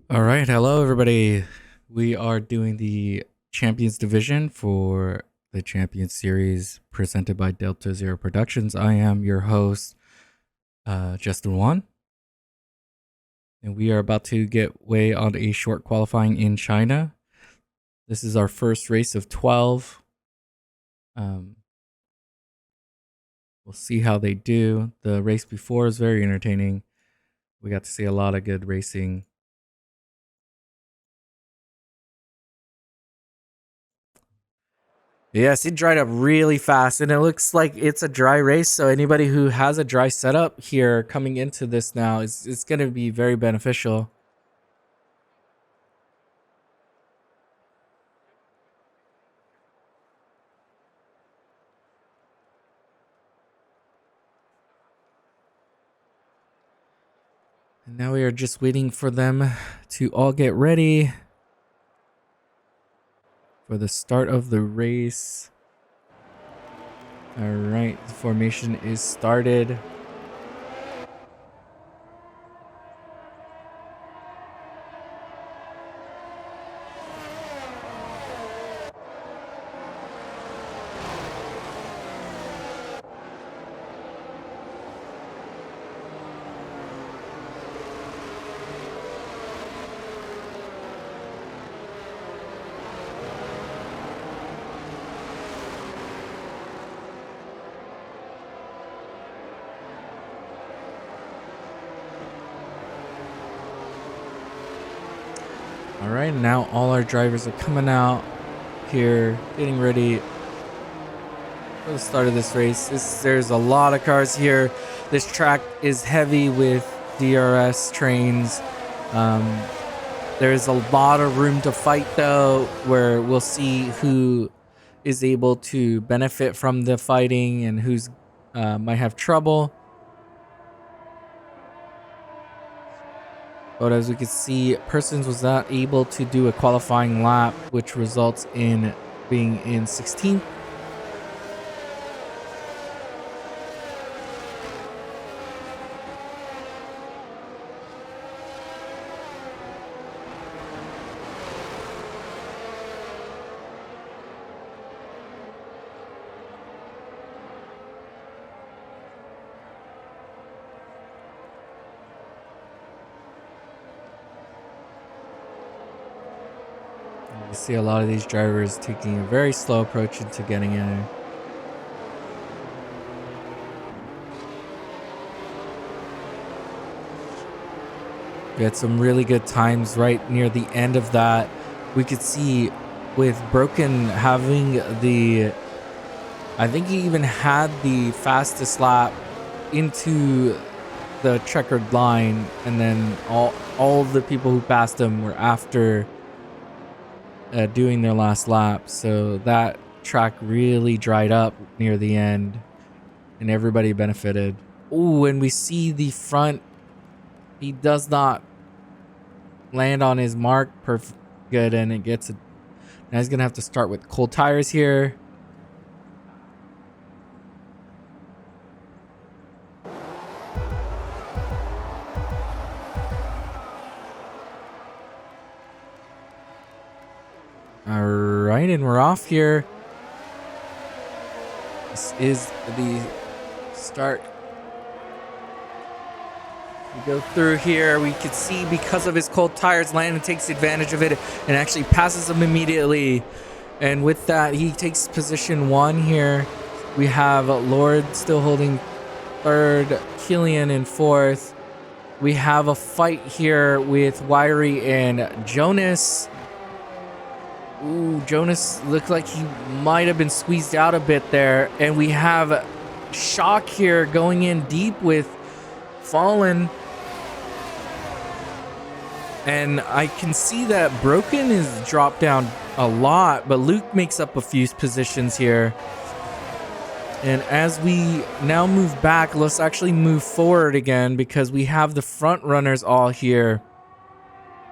All right, hello everybody. We are doing the Champions Division for the Champions Series presented by Delta Zero Productions. I am your host, Justin Wan, and we are about to get way on a short qualifying in China. This is our first race of 12. We'll see how they do. The race before is very entertaining. We got to see a lot of good racing. Yes, it dried up really fast, and it looks like it's a dry race. So anybody who has a dry setup here coming into this now is going to be very beneficial. And now we are just waiting for them to all get ready for the start of the race. All right, the formation is started. All right, now all our drivers are coming out here, getting ready for the start of this race. There's a lot of cars here. This track is heavy with DRS trains. There's a lot of room to fight though, where we'll see who is able to benefit from the fighting and who's might have trouble. But as we can see, Persons was not able to do a qualifying lap, which results in being in 16th. You see a lot of these drivers taking a very slow approach into getting in. We had some really good times right near the end of that. We could see with Broken having the, I think he even had the fastest lap into the checkered line, and then all of the people who passed him were after doing their last lap. So that track really dried up near the end, and everybody benefited. Ooh, and we see the front. He does not land on his mark perfect good, and it gets it. Now he's gonna have to start with cold tires here. All right, and we're off here. This is the start. We go through here. We can see because of his cold tires, Landon takes advantage of it and actually passes him immediately. And with that, he takes position 1 here. We have Lord still holding 3rd, Killian in 4th. We have a fight here with Wiry and Jonas. Ooh, Jonas looked like he might have been squeezed out a bit there. And we have Shock here going in deep with Fallen. And I can see that Broken is dropped down a lot, but Luke makes up a few positions here. And as we now move back, let's actually move forward again, because we have the front runners all here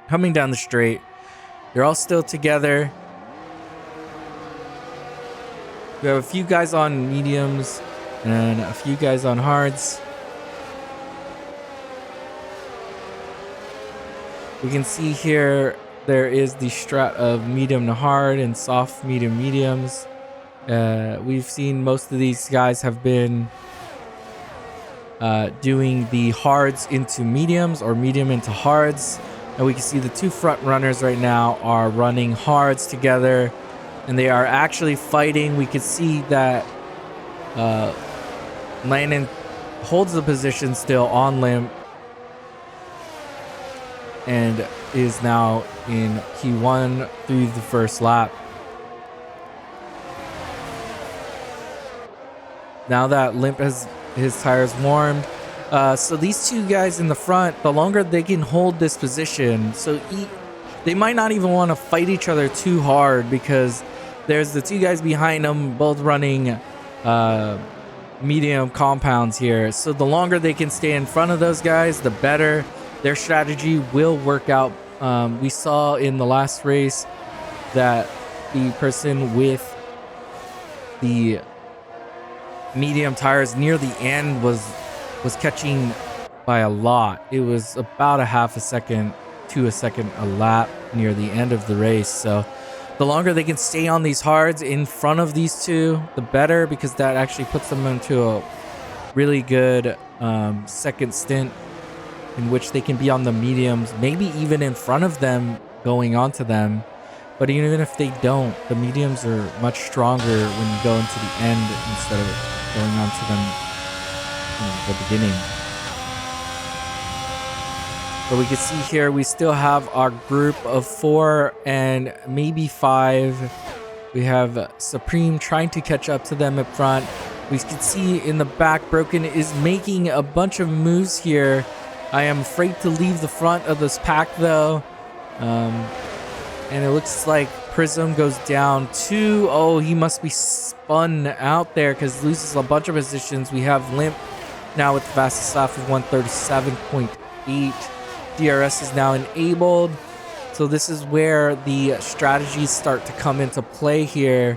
coming down the straight. They're all still together. We have a few guys on mediums and a few guys on hards. We can see here there is the strat of medium to hard and soft medium mediums. We've seen most of these guys have been doing the hards into mediums or medium into hards. And we can see the two front runners right now are running hards together, and they are actually fighting. We can see that Landon holds the position still on Limp and is now in Q1 through the first lap. Now that Limp has his tires warmed, so these two guys in the front, the longer they can hold this position, so they might not even want to fight each other too hard, because there's the two guys behind them both running medium compounds here. So the longer they can stay in front of those guys, the better. Their strategy will work out. We saw in the last race that the person with the medium tires near the end was catching by a lot. It was about a half a second to a second a lap near the end of the race. So the longer they can stay on these hards in front of these two, the better, because that actually puts them into a really good second stint in which they can be on the mediums, maybe even in front of them going onto them. But even if they don't, the mediums are much stronger when you go into the end instead of going on to them in the beginning. But we can see here we still have our group of 4 and maybe 5. We have Supreme trying to catch up to them up front. We can see in the back Broken is making a bunch of moves here. I am afraid to leave the front of this pack though. And it looks like Prism goes down too. Oh, he must be spun out there because loses a bunch of positions. We have Limp now with the fastest lap of 137.8. DRS is now enabled. So this is where the strategies start to come into play here.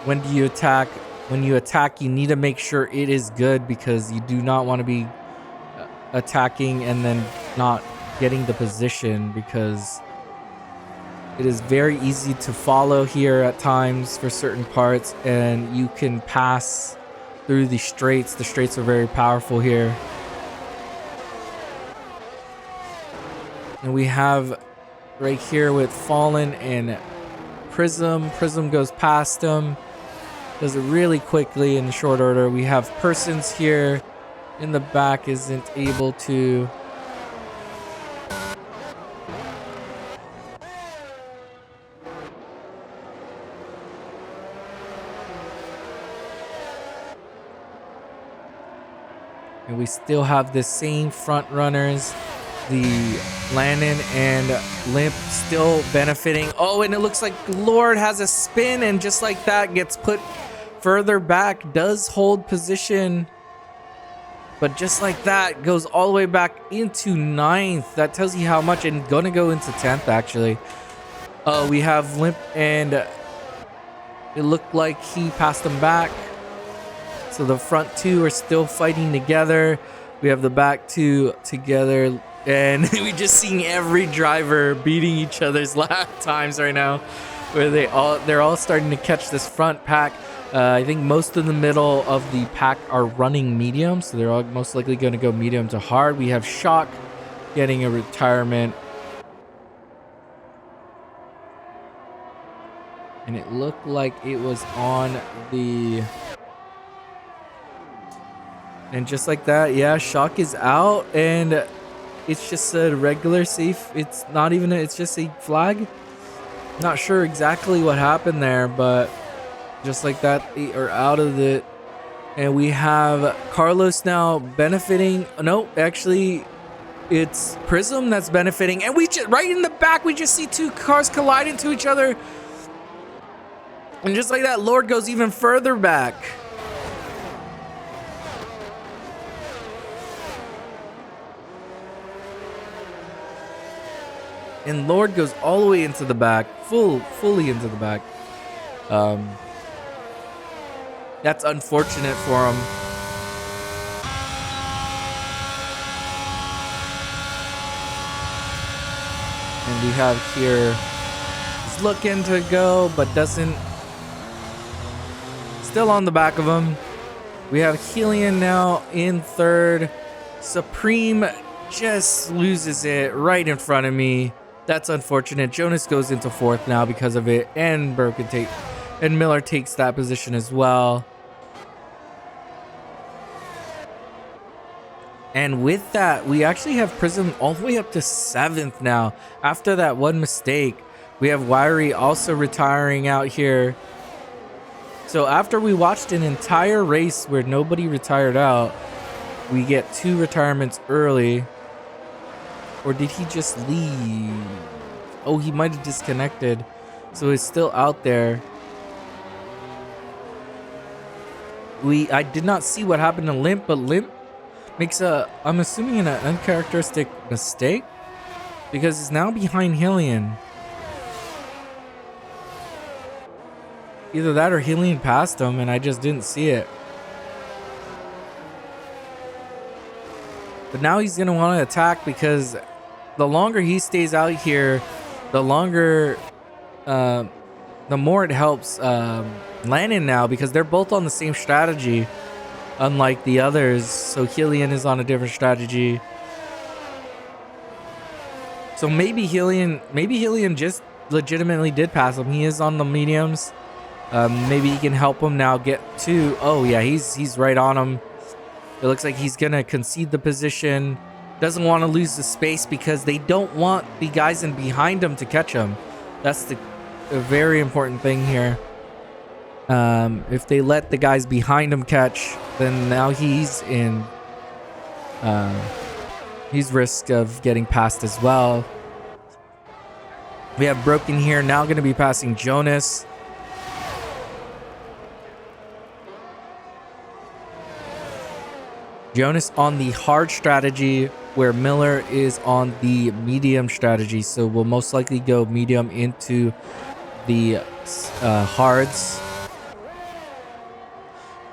When do you attack? When you attack, you need to make sure it is good, because you do not want to be attacking and then not getting the position, because it is very easy to follow here at times for certain parts, and you can pass through the straights. The straights are very powerful here. And we have right here with Fallen and Prism. Prism goes past him. Does it really quickly in short order. We have Persons here in the back, isn't able to. And we still have the same front runners. The Landon and Limp still benefiting. Oh, and it looks like Lord has a spin, and just like that gets put further back, does hold position. But just like that, goes all the way back into 9th. That tells you how much, and gonna go into 10th actually. We have Limp, and it looked like he passed him back. So the front two are still fighting together. We have the back two together, and we just seeing every driver beating each other's lap times right now, where they're all starting to catch this front pack. I think most of the middle of the pack are running medium, so they're all most likely going to go medium to hard. We have Shock getting a retirement, and it looked like it was on the. And just like that, yeah, Shock is out, and it's just a regular safe. It's not even it's just a flag. Not sure exactly what happened there, but just like that, they are out of it. And we have Carlos now benefiting. No, actually, it's Prism that's benefiting. And we just, right in the back, we just see two cars collide into each other. And just like that, Lord goes even further back. And Lord goes all the way into the back, fully into the back. That's unfortunate for him. And we have here, he's looking to go, but doesn't. Still on the back of him. We have Helion now in third. Supreme just loses it right in front of me. That's unfortunate. Jonas goes into fourth now because of it, and Miller takes that position as well. And with that, we actually have Prism all the way up to 7th now. After that one mistake, we have Wiry also retiring out here. So after we watched an entire race where nobody retired out, we get 2 retirements early. Or did he just leave? Oh, he might have disconnected. So he's still out there. I did not see what happened to Limp, but Limp makes I'm assuming an uncharacteristic mistake, because he's now behind Helion. Either that or Helion passed him and I just didn't see it. But now he's going to want to attack, because the longer he stays out here, the longer, the more it helps Lannon now, because they're both on the same strategy, unlike the others. So Helion is on a different strategy. So maybe Helion just legitimately did pass him. He is on the mediums. Maybe he can help him now get to. Oh yeah, he's right on him. It looks like he's gonna concede the position. Doesn't want to lose the space because they don't want the guys in behind him to catch him. That's the very important thing here. If they let the guys behind him catch, then now he's in he's risk of getting passed as well. We have Broken here now going to be passing Jonas. Jonas on the hard strategy, where Miller is on the medium strategy. So we'll most likely go medium into the hards.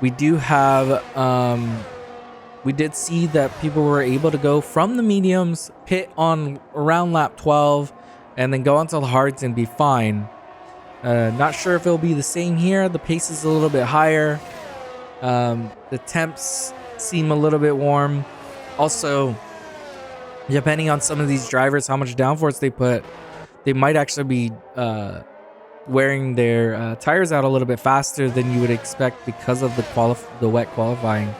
We do have, we did see that people were able to go from the mediums, pit on around lap 12, and then go onto the hards and be fine. Not sure if it'll be the same here. The pace is a little bit higher. The temps seem a little bit warm. Also, depending on some of these drivers, how much downforce they put, they might actually be wearing their tires out a little bit faster than you would expect because of the wet qualifying.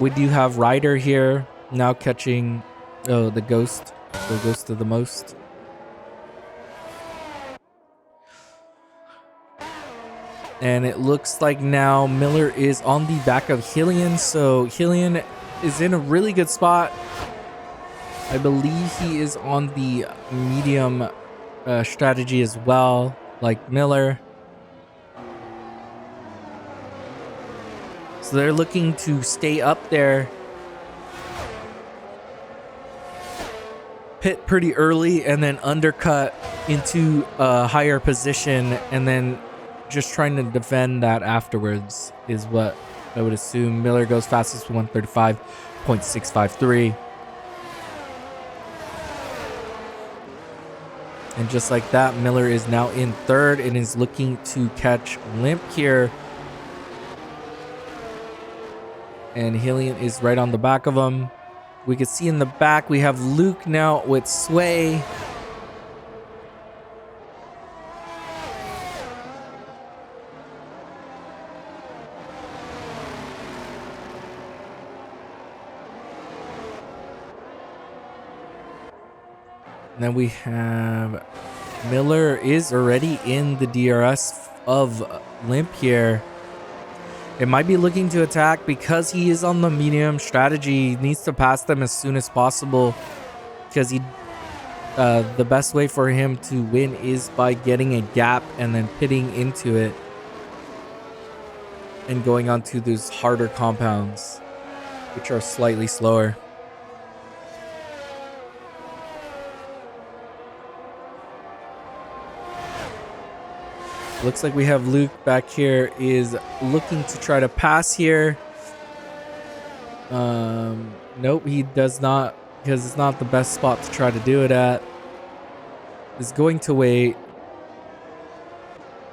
We do have Ryder here now catching the ghost of the most. And it looks like now Miller is on the back of Helion, so Helion is in a really good spot. I believe he is on the medium strategy as well, like Miller. So they're looking to stay up there, pit pretty early, and then undercut into a higher position, and then just trying to defend that afterwards is what I would assume. Miller goes fastest with 135.653. And just like that, Miller is now in third and is looking to catch Limp here. And Helion is right on the back of him. We can see in the back, we have Luke now with Sway. And then we have Miller is already in the DRS of Limp here. It might be looking to attack because he is on the medium strategy. He needs to pass them as soon as possible, because the best way for him to win is by getting a gap and then pitting into it and going onto those harder compounds, which are slightly slower. Looks like we have Luke back here is looking to try to pass here. Nope, he does not, because it's not the best spot to try to do it at. is going to wait.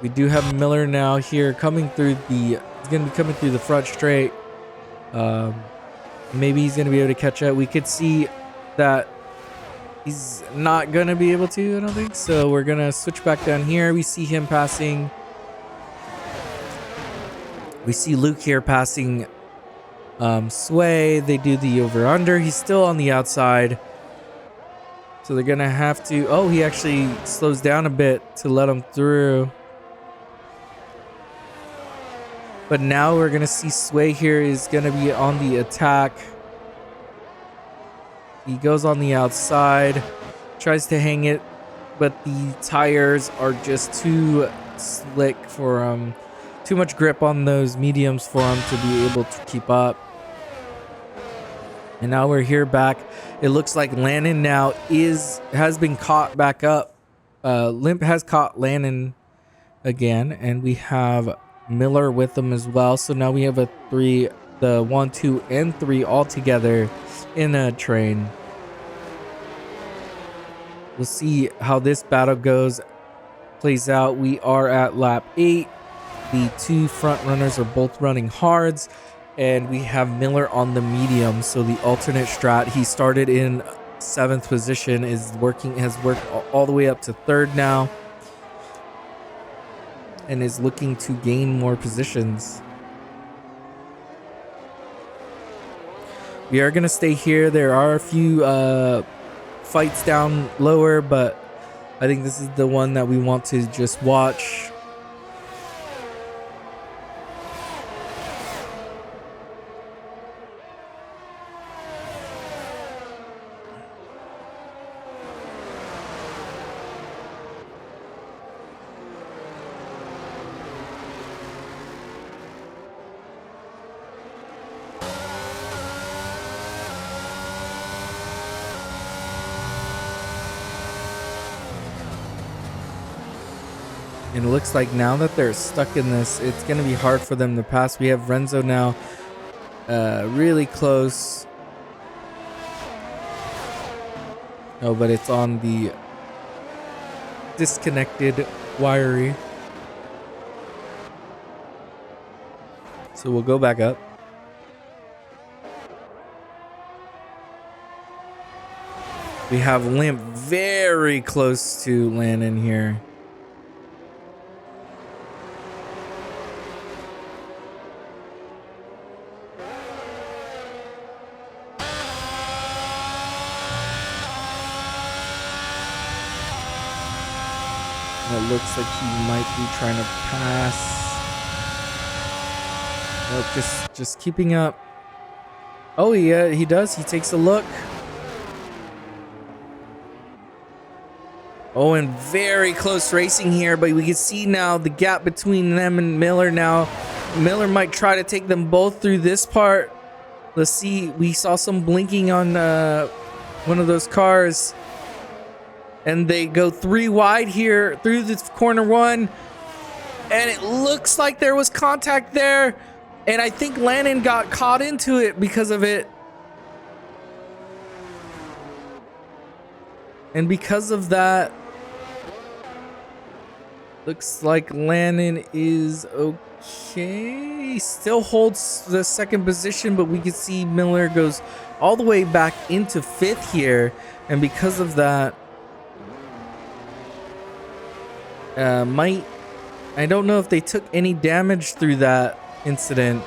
We do have Miller now here coming through the... He's going to be coming through the front straight. Maybe he's going to be able to catch up. We could see that he's not going to be able to, I don't think. So we're going to switch back down here. We see him passing. We see Luke here passing Sway. They do the over-under. He's still on the outside. So they're going to have to... Oh, he actually slows down a bit to let him through. But now we're going to see Sway here is going to be on the attack. He goes on the outside, tries to hang it, but the tires are just too slick for him. Too much grip on those mediums for him to be able to keep up. And now we're here back. It looks like Landon now has been caught back up. Limp has caught Landon again, and we have Miller with them as well. So now we have the 1, 2, and 3 all together in a train. We'll see how this battle plays out. We are at lap 8. The 2 front runners are both running hards, and we have Miller on the medium. So the alternate strat, he started in 7th position, has worked all the way up to 3rd now, and is looking to gain more positions. We are going to stay here. There are a few fights down lower, but I think this is the one that we want to just watch. And it looks like now that they're stuck in this, it's going to be hard for them to pass. We have Renzo now really close. Oh, but it's on the disconnected wiry. So we'll go back up. We have Limp very close to Landon here. It looks like he might be trying to pass. Nope, just keeping up. Oh, yeah, he does. He takes a look. Oh, and very close racing here, but we can see now the gap between them and Miller now. Miller might try to take them both through this part. Let's see. We saw some blinking on one of those cars. And they go 3 wide here through this corner 1. And it looks like there was contact there. And I think Landon got caught into it because of it. And because of that, looks like Landon is okay. He still holds the 2nd position, but we can see Miller goes all the way back into 5th here. And because of that, I don't know if they took any damage through that incident.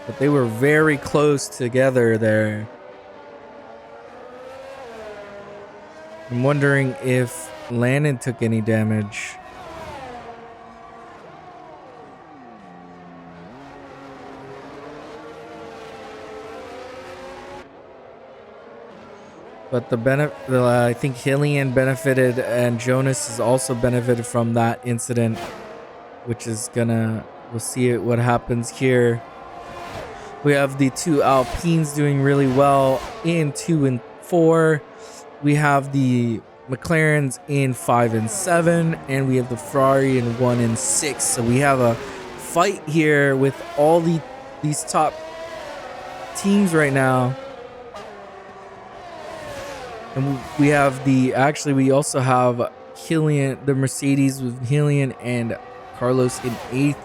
But they were very close together there. I'm wondering if Landon took any damage. But I think Hillian benefited, and Jonas has also benefited from that incident, which is we'll see what happens here. We have the 2 Alpines doing really well in 2 and 4. We have the McLarens in 5 and 7, and we have the Ferrari in 1 and 6. So we have a fight here with all these top teams right now. And we have we also have Killian, the Mercedes with Killian and Carlos in 8th.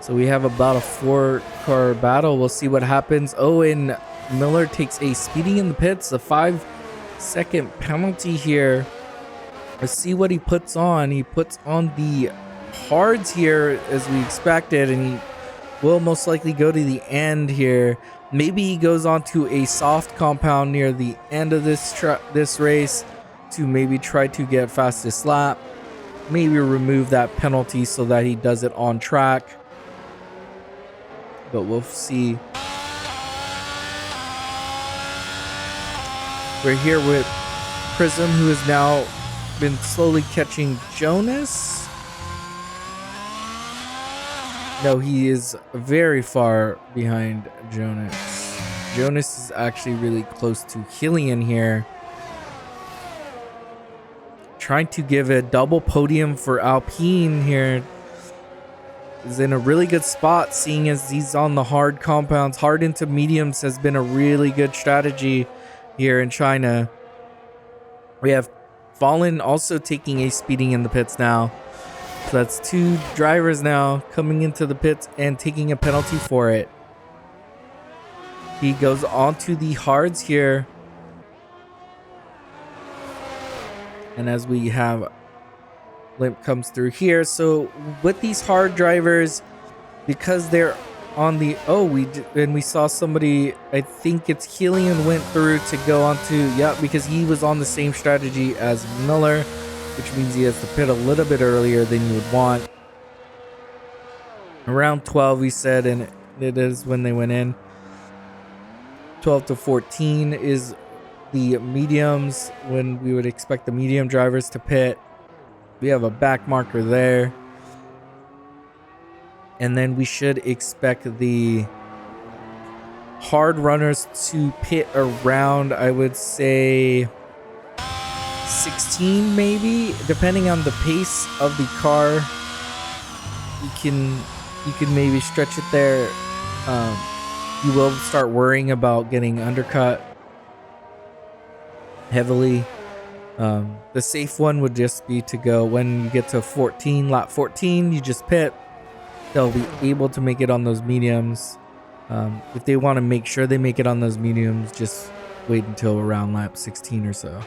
So we have about a 4-car battle. We'll see what happens. Oh, and Miller takes a speeding in the pits, a 5-second penalty here. Let's see what he puts on. He puts on the hards here as we expected, and he will most likely go to the end here. Maybe he goes on to a soft compound near the end of this race to maybe try to get fastest lap. Maybe remove that penalty so that he does it on track. But we'll see. We're here with Prism, who has now been slowly catching Jonas. No, he is very far behind Jonas. Jonas is actually really close to Killian here. Trying to give a double podium for Alpine here. Is in a really good spot, seeing as he's on the hard compounds. Hard into mediums has been a really good strategy here in China. We have Fallen also taking a speeding in the pits now. So that's 2 drivers now coming into the pits and taking a penalty for it. He goes on to the hards here. And as we have Limp comes through here. So with these hard drivers, because they're on the we saw somebody, I think it's Killian, went through to go onto because he was on the same strategy as Miller, which means he has to pit a little bit earlier than you would want. Around 12 we said, and it is when they went in. 12 to 14 is the mediums, when we would expect the medium drivers to pit. We have a back marker there. And then we should expect the hard runners to pit around, I would say, 16 maybe, depending on the pace of the car. You can maybe stretch it there. You will start worrying about getting undercut heavily. The safe one would just be to go when you get to lap 14, you just pit. They'll be able to make it on those mediums. If they want to make sure they make it on those mediums, just wait until around lap 16 or so.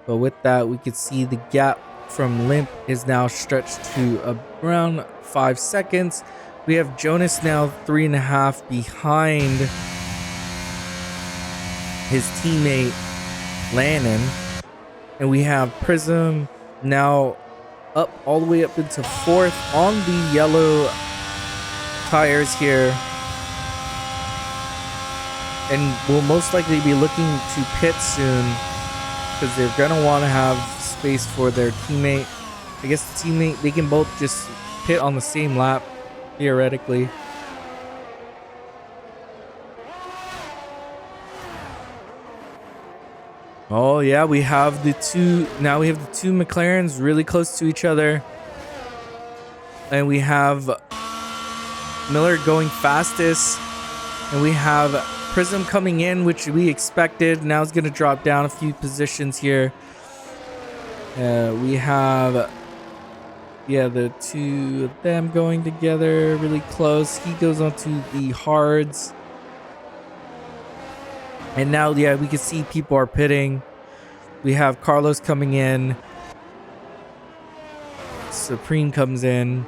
But with that, we could see the gap from Limp is now stretched to around 5 seconds. We have Jonas now 3.5 behind his teammate Lannon. And we have Prism now up all the way up into 4th on the yellow tires here. And will most likely be looking to pit soon, because they're going to want to have space for their teammate. I guess the teammate, they can both just pit on the same lap, theoretically. Oh yeah, we have the two McLarens really close to each other. And we have Miller going fastest. And we have Prism coming in, which we expected. Now it's going to drop down a few positions here. We have the two of them going together really close. He goes onto the hards. And now, we can see people are pitting. We have Carlos coming in. Supreme comes in.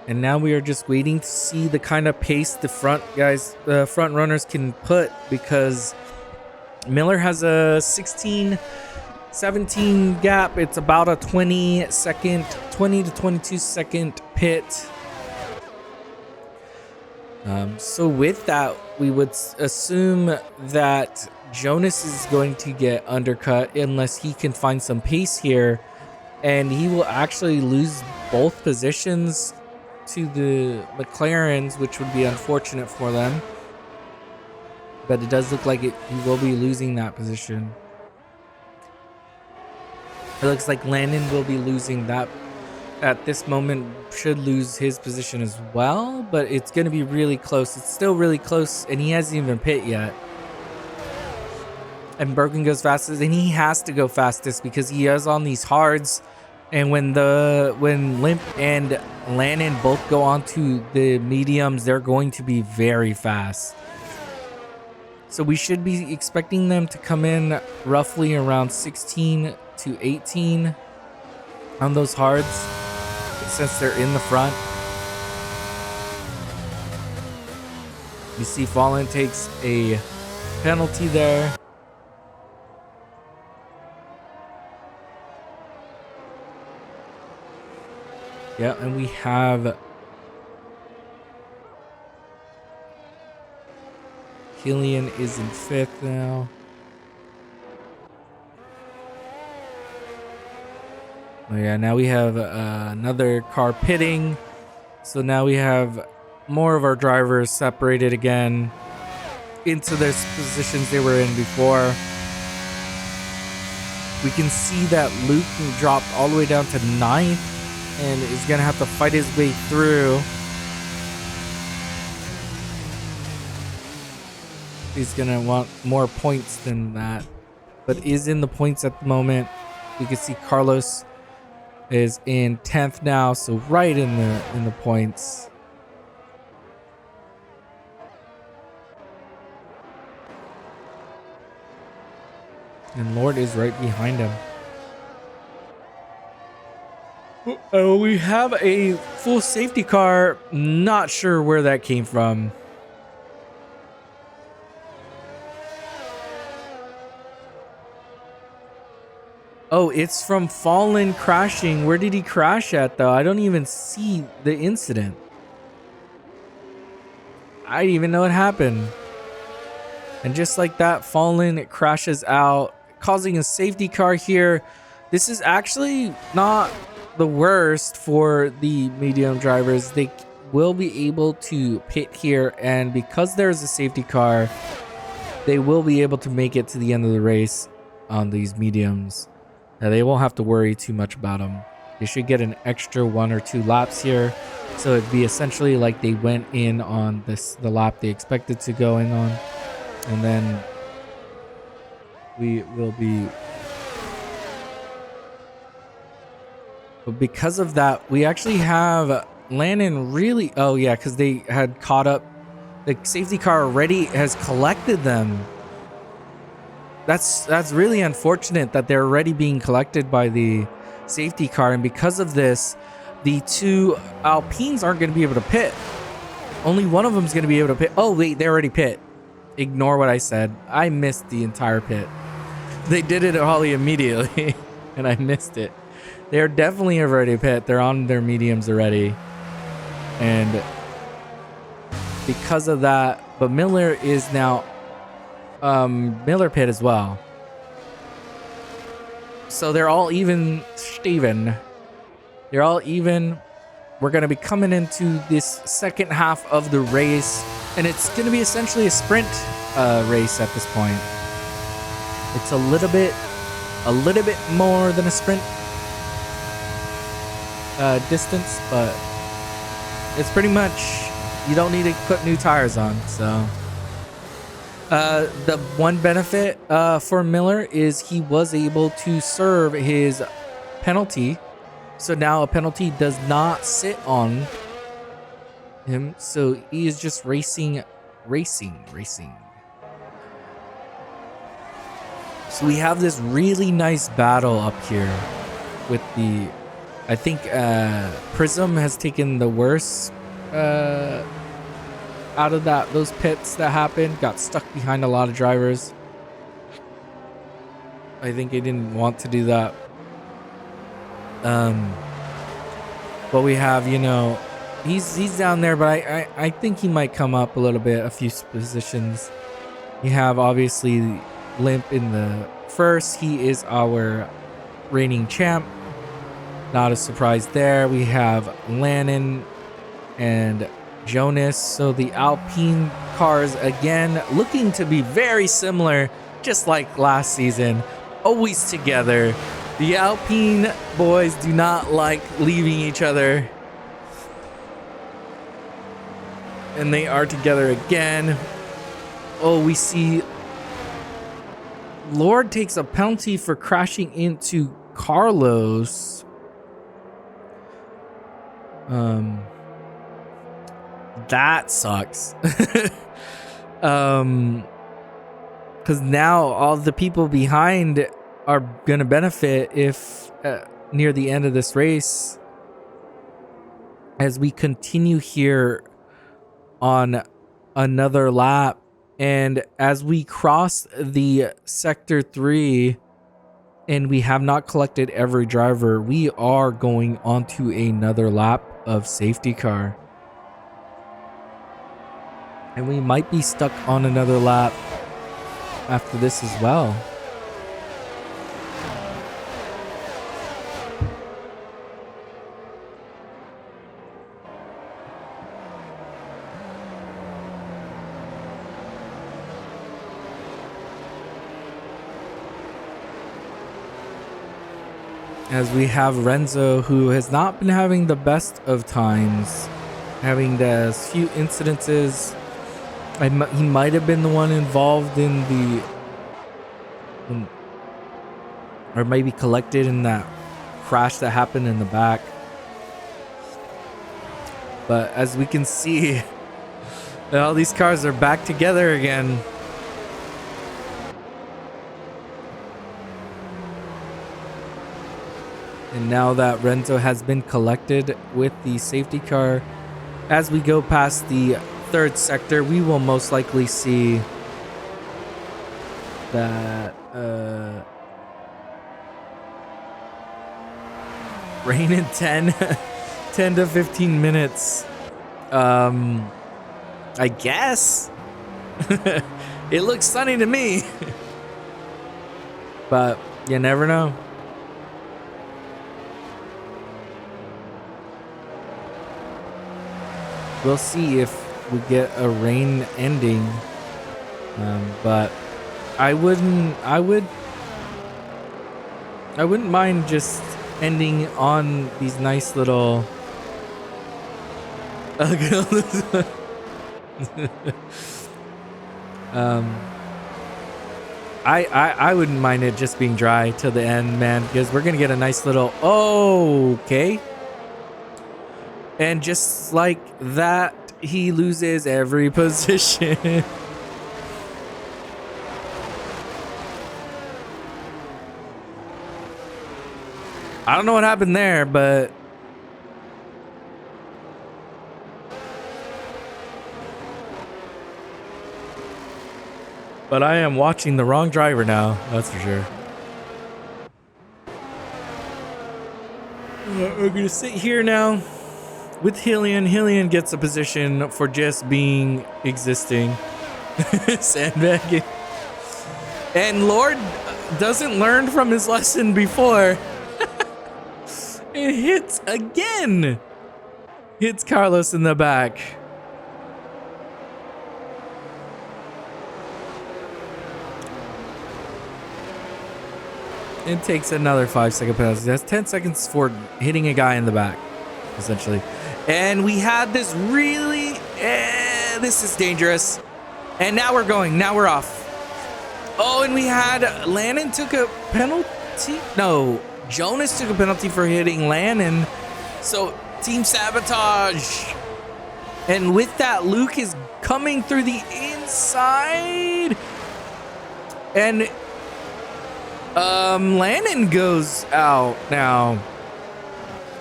And now we are just waiting to see the kind of pace the front runners can put, because Miller has a 16-17 gap. It's about a 20 to 22 second pit. So with that, we would assume that Jonas is going to get undercut unless he can find some pace here, and he will actually lose both positions to the McLarens, which would be unfortunate for them. But it does look like he will be losing that position. It looks like Landon will be losing that at this moment, should lose his position as well, but it's going to be really close. It's still really close, and he hasn't even pit yet. And Broken goes fastest, and he has to go fastest because he is on these hards. And when Limp and Landon both go onto the mediums, they're going to be very fast. So we should be expecting them to come in roughly around 16 to 18 on those hards, since they're in the front. You see Fallen takes a penalty there. Yeah, and we have Killian is in 5th now. Oh yeah, now we have another car pitting. So now we have more of our drivers separated again into their positions they were in before. We can see that Luke dropped all the way down to 9th and is going to have to fight his way through. He's going to want more points than that, but is in the points at the moment. You can see Carlos is in 10th now, so right in the points. And Lord is right behind him. Oh, we have a full safety car. Not sure where that came from. Oh, it's from Fallen crashing. Where did he crash at, though? I don't even see the incident. I didn't even know it happened. And just like that, Fallen crashes out, causing a safety car here. This is actually not the worst for the medium drivers. They will be able to pit here, and because there's a safety car, they will be able to make it to the end of the race on these mediums. They won't have to worry too much about them. They should get an extra 1 or 2 laps here. So it'd be essentially like they went in on the lap they expected to go in on. And then we will be... But because of that, we actually have Landon really... Oh yeah, because they had caught up. The safety car already has collected them. That's really unfortunate that they're already being collected by the safety car, and because of this, the 2 Alpines aren't going to be able to pit. Only one of them is going to be able to pit. Oh wait, they already pit. Ignore what I said. I missed the entire pit. They did it Holly immediately, and I missed it. They're definitely already pit. They're on their mediums already, and because of that, but Miller is now. Miller pit as well. So they're all even, Steven. They're all even. We're going to be coming into this second half of the race, and it's going to be essentially a sprint race at this point. It's a little bit more than a sprint distance, but it's pretty much, you don't need to put new tires on, so. The one benefit for Miller is he was able to serve his penalty. So now a penalty does not sit on him. So he is just racing. So we have this really nice battle up here with the... I think Prism has taken the worst... out of those pits that happened, got stuck behind a lot of drivers. I think he didn't want to do that. But we have, you know, he's down there, but I think he might come up a little bit, a few positions. You have obviously Limp in the first. He is our reigning champ. Not a surprise there. We have Lannon and Jonas. So the Alpine cars again looking to be very similar, just like last season, always together. The Alpine boys do not like leaving each other, and they are together again. Oh, we see Lord takes a penalty for crashing into Carlos. That sucks. Because now all the people behind are gonna benefit if near the end of this race, as we continue here on another lap, and as we cross the sector 3 and we have not collected every driver, we are going onto another lap of safety car, and we might be stuck on another lap after this as well. As we have Renzo, who has not been having the best of times, having the few incidences. He might have been the one involved or maybe collected in that crash that happened in the back. But as we can see, all these cars are back together again. And now that Renzo has been collected with the safety car, as we go past the third sector, we will most likely see that rain in 10 to 15 minutes. I guess. It looks sunny to me. But you never know. We'll see if we get a rain ending, but I wouldn't mind just ending on these nice little. I wouldn't mind it just being dry till the end, man, because we're gonna get a nice little okay. And just like that, he loses every position. I don't know what happened there, but I am watching the wrong driver now, that's for sure. We're gonna sit here now with Hillian. Hillian gets a position for just being existing. Sandbagging. And Lord doesn't learn from his lesson before. It hits again. Hits Carlos in the back. It takes another 5-second penalty. That's 10 seconds for hitting a guy in the back, essentially. And we had this really, this is dangerous. And now we're going, now we're off. Oh, and we had, Lannon took a penalty. No, Jonas took a penalty for hitting Lannon. So team sabotage. And with that, Luke is coming through the inside. And Lannon goes out now.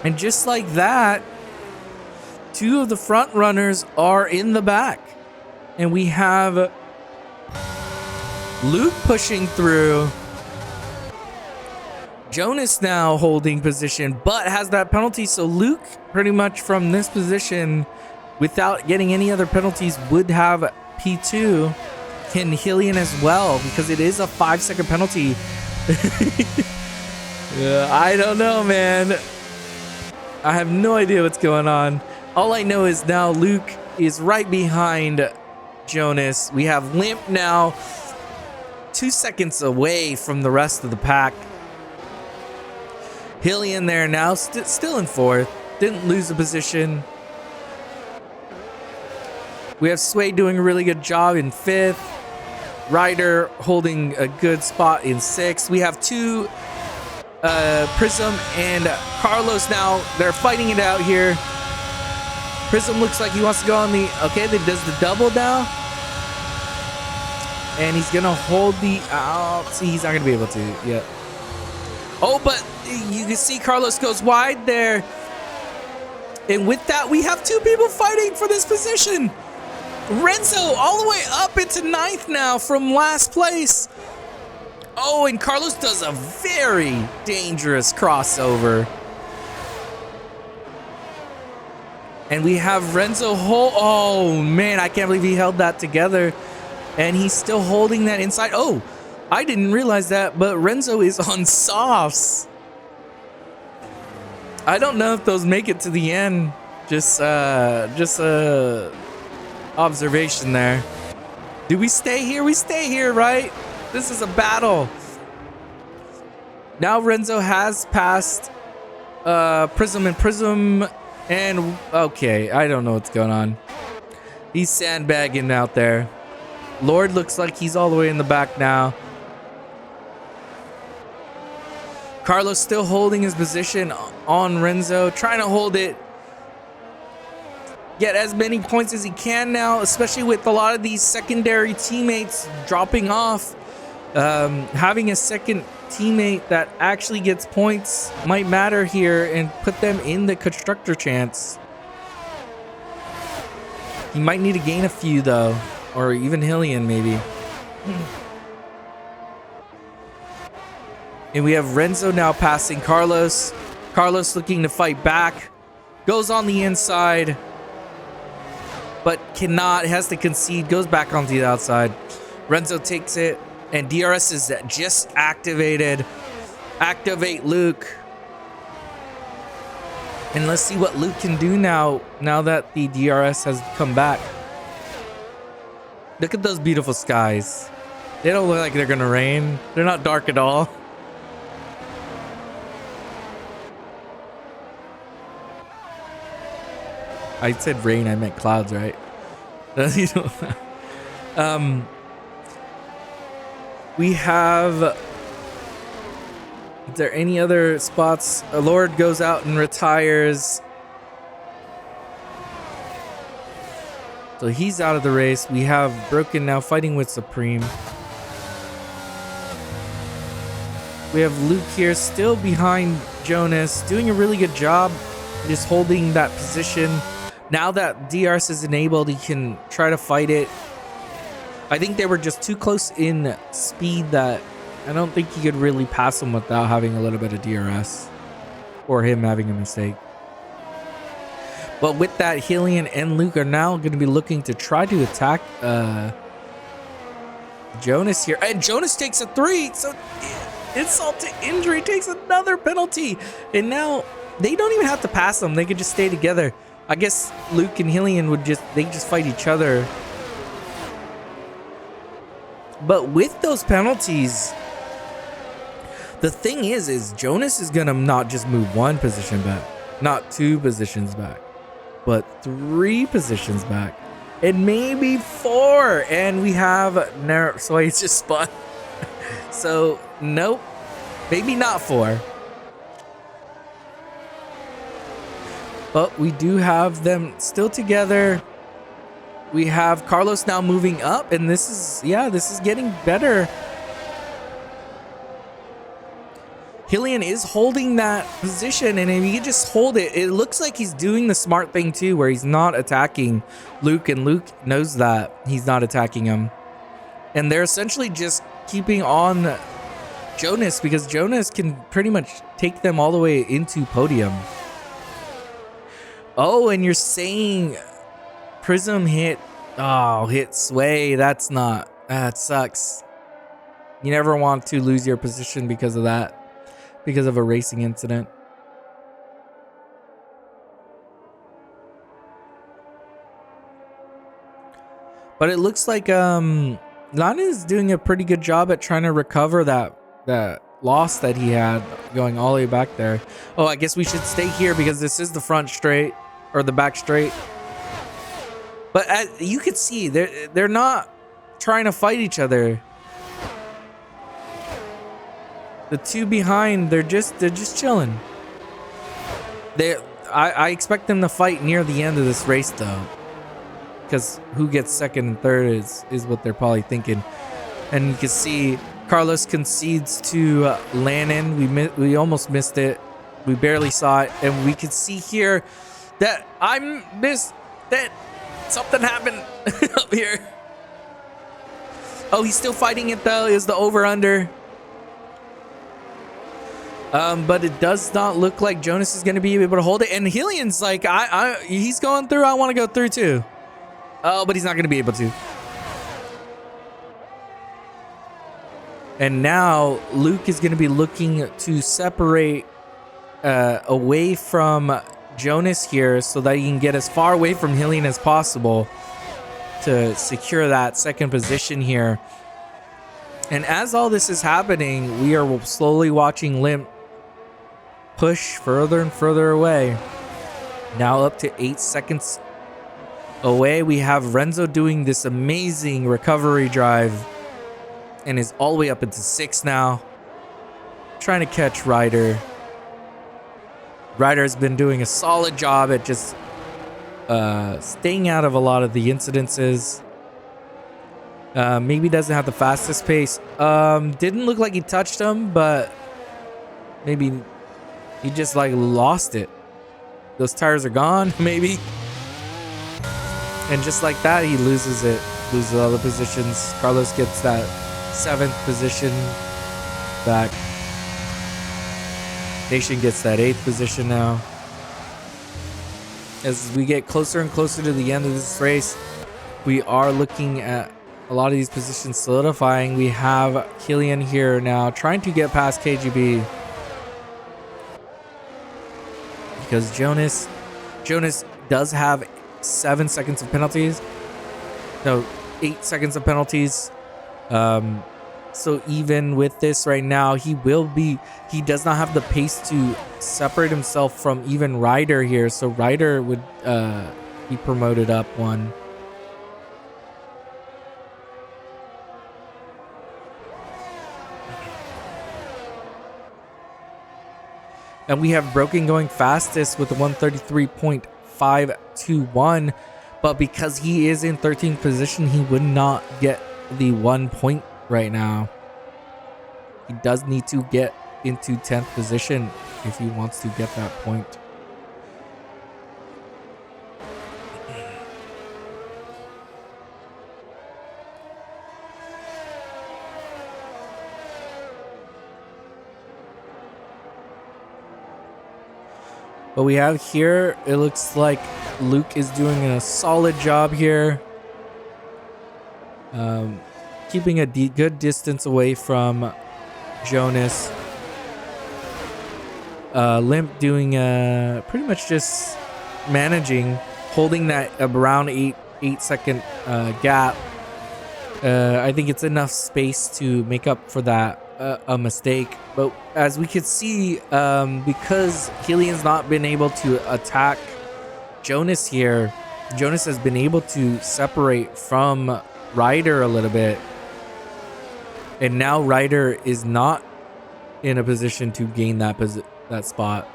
And just like that, two of the front runners are in the back. And we have Luke pushing through. Jonas now holding position, but has that penalty. So Luke, pretty much from this position, without getting any other penalties, would have P2. Can Hillian as well, because it is a 5-second penalty. I don't know, man. I have no idea what's going on. All I know is now Luke is right behind Jonas. We have Limp now 2 seconds away from the rest of the pack. Hillian there now, still in fourth. Didn't lose a position. We have Sway doing a really good job in fifth. Ryder holding a good spot in sixth. We have two Prism and Carlos now. They're fighting it out here. Prism looks like he wants to go on the... Okay, that does the double now. And he's going to hold the... see, he's not going to be able to. Yeah. Oh, but you can see Carlos goes wide there. And with that, we have two people fighting for this position. Renzo all the way up into ninth now from last place. Oh, and Carlos does a very dangerous crossover. And we have Renzo hold. Oh, man, I can't believe he held that together. And he's still holding that inside. Oh, I didn't realize that, but Renzo is on softs. I don't know if those make it to the end. Just observation there. Do we stay here? We stay here, right? This is a battle. Now Renzo has passed Prism and okay, I don't know what's going on. He's sandbagging out there. Lord looks like he's all the way in the back now. Carlos still holding his position on Renzo, trying to hold it. Get as many points as he can now, especially with a lot of these secondary teammates dropping off. Having a second teammate that actually gets points might matter here and put them in the constructor chance. He might need to gain a few though, or even Hillian maybe. And we have Renzo now passing Carlos. Carlos looking to fight back. Goes on the inside, but cannot, has to concede, goes back onto the outside. Renzo takes it, and DRS is just activated. Activate Luke. And let's see what Luke can do now that the DRS has come back. Look at those beautiful skies. They don't look like they're gonna rain. They're not dark at all. I said rain, I meant clouds, right? We have... Is there any other spots? Lord goes out and retires. So he's out of the race. We have Broken now fighting with Supreme. We have Luke here still behind Jonas, doing a really good job just holding that position. Now that DRS is enabled, he can try to fight it. I think they were just too close in speed that I don't think he could really pass him without having a little bit of DRS or him having a mistake. But with that, Hillian and Luke are now going to be looking to try to attack Jonas here. And Jonas takes a 3, so insult to injury, takes another penalty. And now they don't even have to pass them. They could just stay together. I guess Luke and Hillian would just fight each other. But with those penalties, the thing is Jonas is gonna not just move 1 position back, not 2 positions back, but 3 positions back, and maybe 4. And we have so he's just spun. So nope, maybe not 4. But we do have them still together. We have Carlos now moving up, and this is getting better. Hillian is holding that position, and if he can just hold it, it looks like he's doing the smart thing too, where he's not attacking Luke, and Luke knows that he's not attacking him. And they're essentially just keeping on Jonas, because Jonas can pretty much take them all the way into Podium. Oh, and you're saying Prism hit Sway. That sucks. You never want to lose your position because of that, because of a racing incident. But it looks like Lana is doing a pretty good job at trying to recover that loss that he had going all the way back there. Oh, I guess we should stay here because this is the front straight or the back straight. But you could see they're not trying to fight each other. The two behind, they're just chilling. I expect them to fight near the end of this race though, because who gets second and third is what they're probably thinking. And you can see Carlos concedes to Lannon. We almost missed it. We barely saw it, and we can see here that I missed that something happened up here. Oh, he's still fighting it though. Is the over under? But it does not look like Jonas is going to be able to hold it. And Hillian's like, he's going through. I want to go through too. Oh, but he's not going to be able to. And now Luke is going to be looking to separate away from Jonas here so that he can get as far away from Hillian as possible to secure that second position here. And as all this is happening, we are slowly watching Limp push further and further away. Now up to 8 seconds away. We have Renzo doing this amazing recovery drive and is all the way up into 6 now. Trying to catch Ryder. Ryder has been doing a solid job at just staying out of a lot of the incidences. Maybe doesn't have the fastest pace. Didn't look like he touched him, but maybe he just like lost it. Those tires are gone, maybe. And just like that, he loses it. Loses all the positions. Carlos gets that 7th position back. Nation gets that 8th position now. As we get closer and closer to the end of this race, we are looking at a lot of these positions solidifying. We have Killian here now trying to get past KGB. Because Jonas does have 7 seconds of penalties. No, 8 seconds of penalties. So even with this right now, he does not have the pace to separate himself from even Ryder here. So Ryder would be promoted up one. And we have Broken going fastest with a 133.521. But because he is in 13th position, he would not get the 1 point right now. He does need to get into 10th position if he wants to get that point. But we have here, it looks like Luke is doing a solid job here. Keeping a good distance away from Jonas. Limp doing pretty much just managing, holding that around 8 second gap. I think it's enough space to make up for that a mistake. But as we could see, because Killian's not been able to attack Jonas here, Jonas has been able to separate from Ryder a little bit. And now Ryder is not in a position to gain that spot.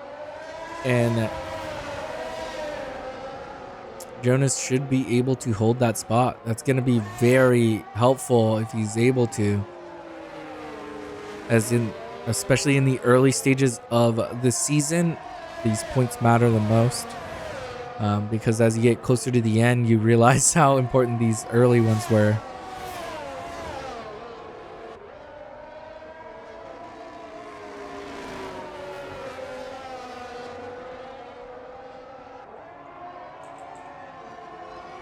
And Jonas should be able to hold that spot. That's going to be very helpful if he's able to. Especially in the early stages of the season, these points matter the most. Because as you get closer to the end, you realize how important these early ones were.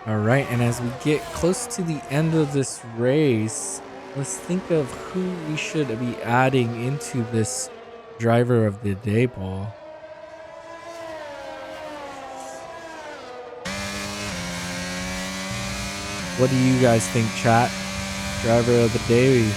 All right, and as we get close to the end of this race, let's think of who we should be adding into this driver of the day poll. What do you guys think, chat? Driver of the day.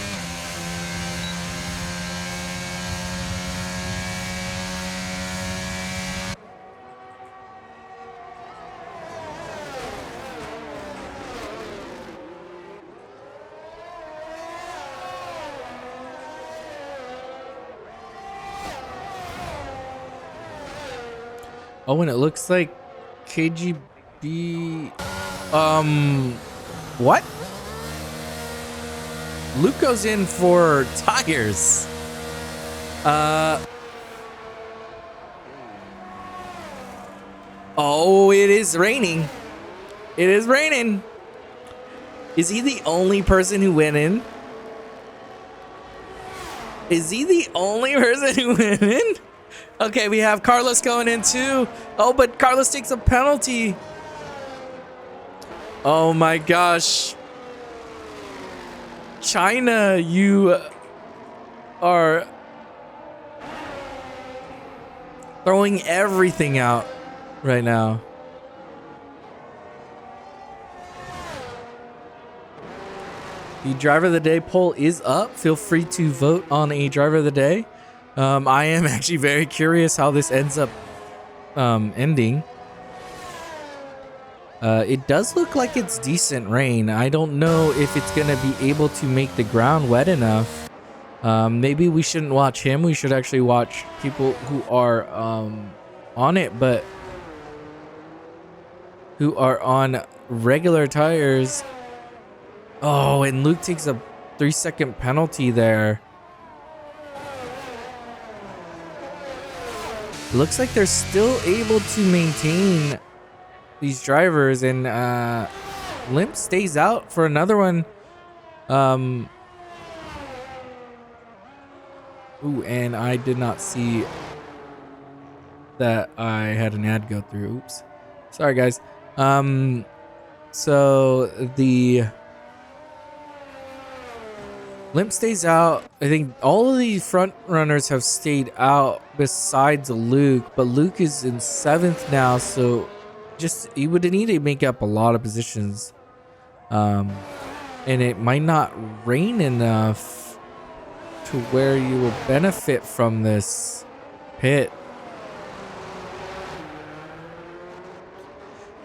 Oh, and it looks like KGB. What? Luke goes in for tires. Oh, it is raining. It is raining. Is he the only person who went in? Is he the only person who went in? Okay, we have Carlos going in too. Oh, but Carlos takes a penalty. Oh my gosh. China, you are throwing everything out right now. The driver of the day poll is up. Feel free to vote on a driver of the day. I am actually very curious how this ends up ending. It does look like it's decent rain. I don't know if it's gonna be able to make the ground wet enough. Maybe we shouldn't watch him. We should actually watch people who are on it, but who are on regular tires. Oh, and Luke takes a 3-second penalty there. Looks like they're still able to maintain these drivers, and Limp stays out for another one. Ooh, and I did not see that I had an ad go through. Oops. Sorry, guys. So the Limp stays out. I think all of the front runners have stayed out besides Luke, but Luke is in 7th now, so he would need to make up a lot of positions. And it might not rain enough to where you will benefit from this pit.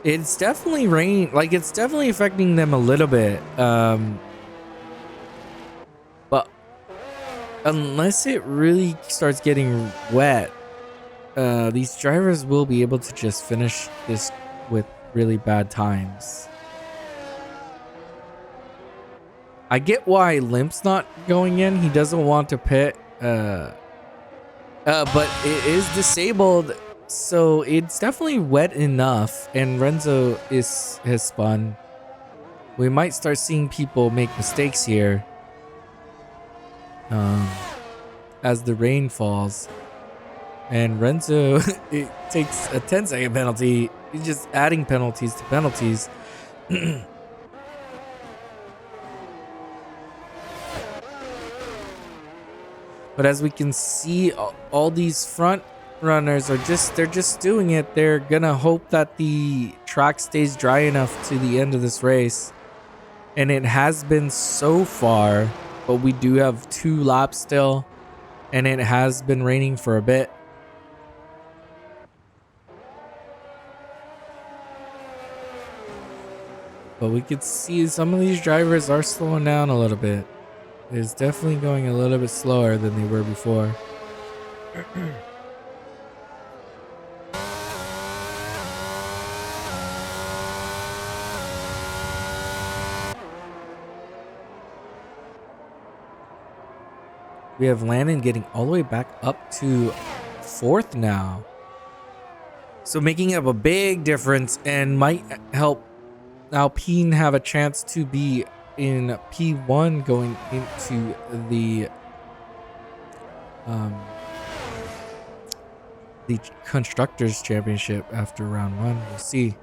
It's definitely rain, like it's definitely affecting them a little bit. But unless it really starts getting wet, these drivers will be able to just finish this with really bad times. I get why Limp's not going in. He doesn't want to pit, but it is disabled, so it's definitely wet enough. And Renzo has spun. We might start seeing people make mistakes here as the rain falls. And Renzo it takes a 10-second penalty. He's just adding penalties to penalties. But as we can see, all these front runners are they're just doing it. They're gonna hope that the track stays dry enough to the end of this race. And it has been so far, but we do have 2 laps still, and it has been raining for a bit. But we could see some of these drivers are slowing down a little bit. It's definitely going a little bit slower than they were before. We have Landon getting all the way back up to 4th now. So making up a big difference, and might help Alpine have a chance to be in P1 going into the Constructors Championship after round 1. We'll see.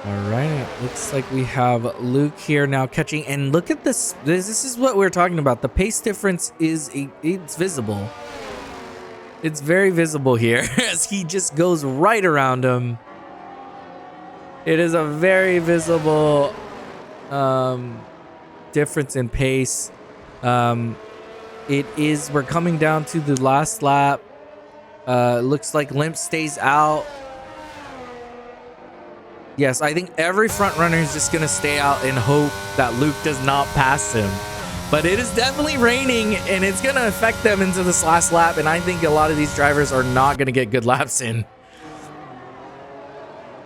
All right, it looks like we have Luke here now catching, and look at this. This is what we're talking about. The pace difference it's visible. It's very visible here as he just goes right around him. It is a very visible difference in pace. We're coming down to the last lap. Looks like Limp stays out. Yes, I think every front runner is just going to stay out and hope that Luke does not pass him. But it is definitely raining, and it's going to affect them into this last lap. And I think a lot of these drivers are not going to get good laps in.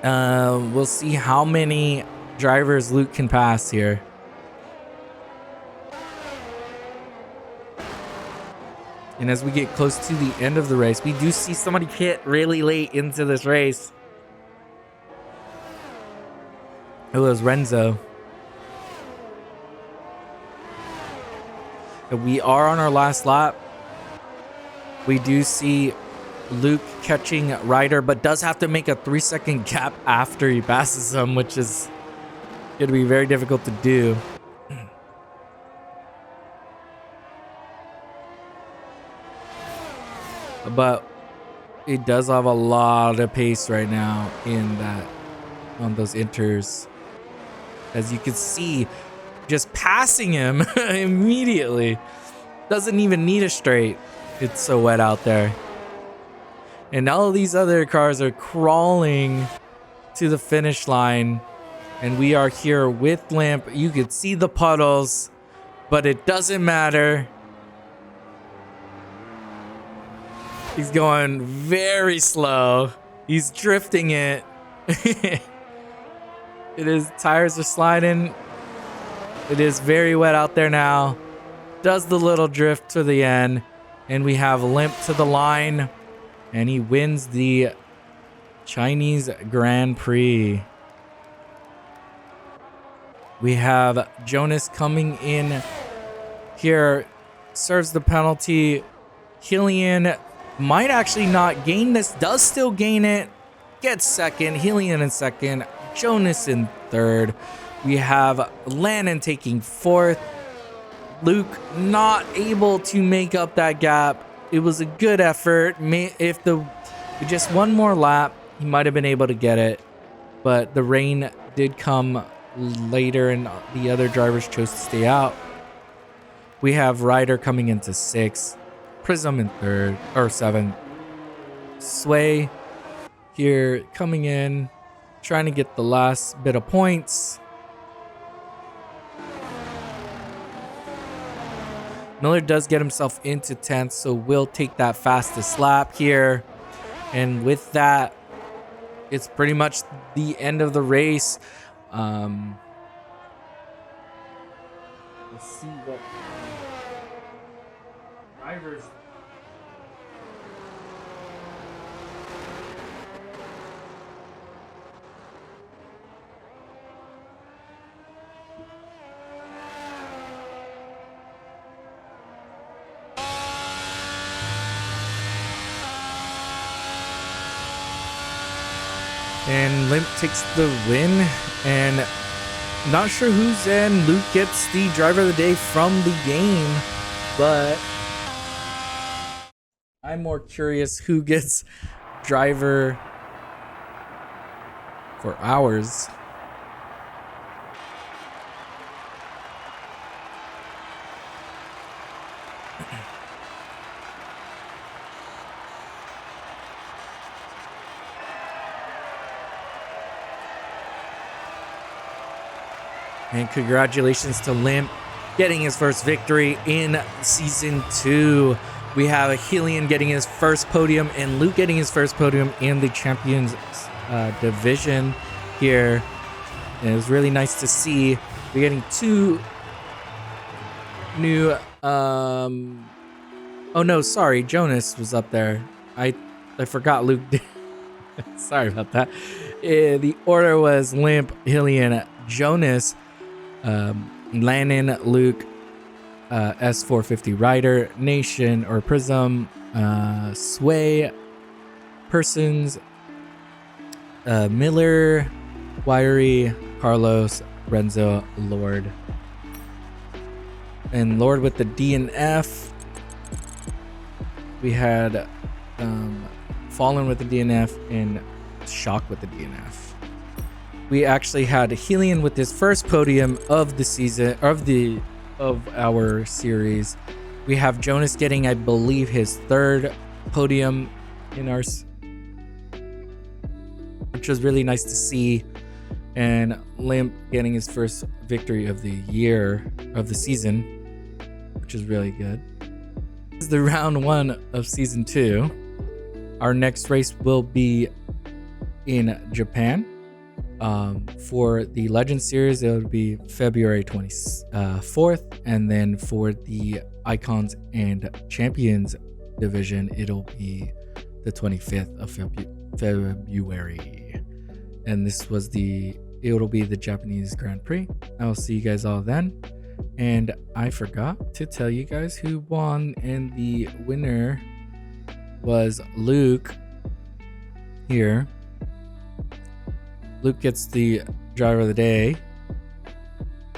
We'll see how many drivers Luke can pass here. And as we get close to the end of the race, we do see somebody hit really late into this race. It was Renzo. We are on our last lap. We do see Luke catching Ryder, but does have to make a 3-second gap after he passes him, which is going to be very difficult to do. But it does have a lot of pace right now on those inters. As you can see, just passing him immediately. Doesn't even need a straight. It's so wet out there. And all of these other cars are crawling to the finish line. And we are here with Limp. You could see the puddles, but it doesn't matter. He's going very slow. He's drifting it. His tires are sliding. It is very wet out there now. Does the little drift to the end. And we have Limp to the line. And he wins the Chinese Grand Prix. We have Jonas coming in here. Serves the penalty. Hillian might actually not gain this. Does still gain it. Gets second. Hillian in second. Jonas in third. We have Lannon taking fourth. Luke not able to make up that gap. It was a good effort. If just one more lap, he might have been able to get it. But the rain did come later and the other drivers chose to stay out. We have Ryder coming into sixth. Prism in third or seventh. Sway here coming in, trying to get the last bit of points. Miller does get himself into 10th, so we'll take that fastest lap here. And with that, it's pretty much the end of the race. Let's see what drivers. And Limp takes the win, and not sure who's in. Luke gets the driver of the day from the game, but I'm more curious who gets driver for hours. And congratulations to Limp getting his first victory in season 2. We have Hillian getting his first podium and Luke getting his first podium in the champions division here. And it was really nice to see. We're getting 2 new oh no, sorry, Jonas was up there. I forgot Luke did. Sorry about that. The order was Limp, Hillian, Jonas, Lannon, Luke, S0450 Ryder, Nation or Prism, Sway, Persons, Miller, Wiry, Carlos, Renzo, Lord. And Lord with the D and F. We had Fallen with the DNF and Shock with the DNF. We actually had Helion with his first podium of the season, of our series. We have Jonas getting, I believe, his third podium in our, which was really nice to see, and Limp getting his first victory of the year, of the season, which is really good. This is the round 1 of season 2. Our next race will be in Japan. For the Legend series, it would be February 24th, and then for the Icons and Champions division, it'll be the 25th of February. And it'll be the Japanese Grand Prix. I will see you guys all then. And I forgot to tell you guys who won, and the winner was Luke here. Luke gets the driver of the day.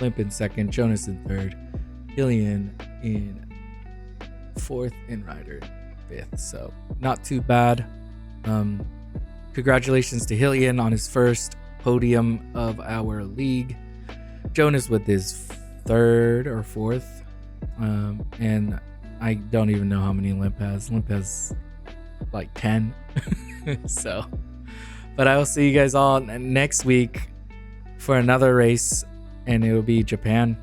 Limp in second, Jonas in third, Helion in fourth, and Ryder in fifth. So not too bad. Congratulations to Helion on his first podium of our league. Jonas with his third or fourth. And I don't even know how many Limp has. Limp has like 10. So, but I will see you guys all next week for another race, and it will be Japan.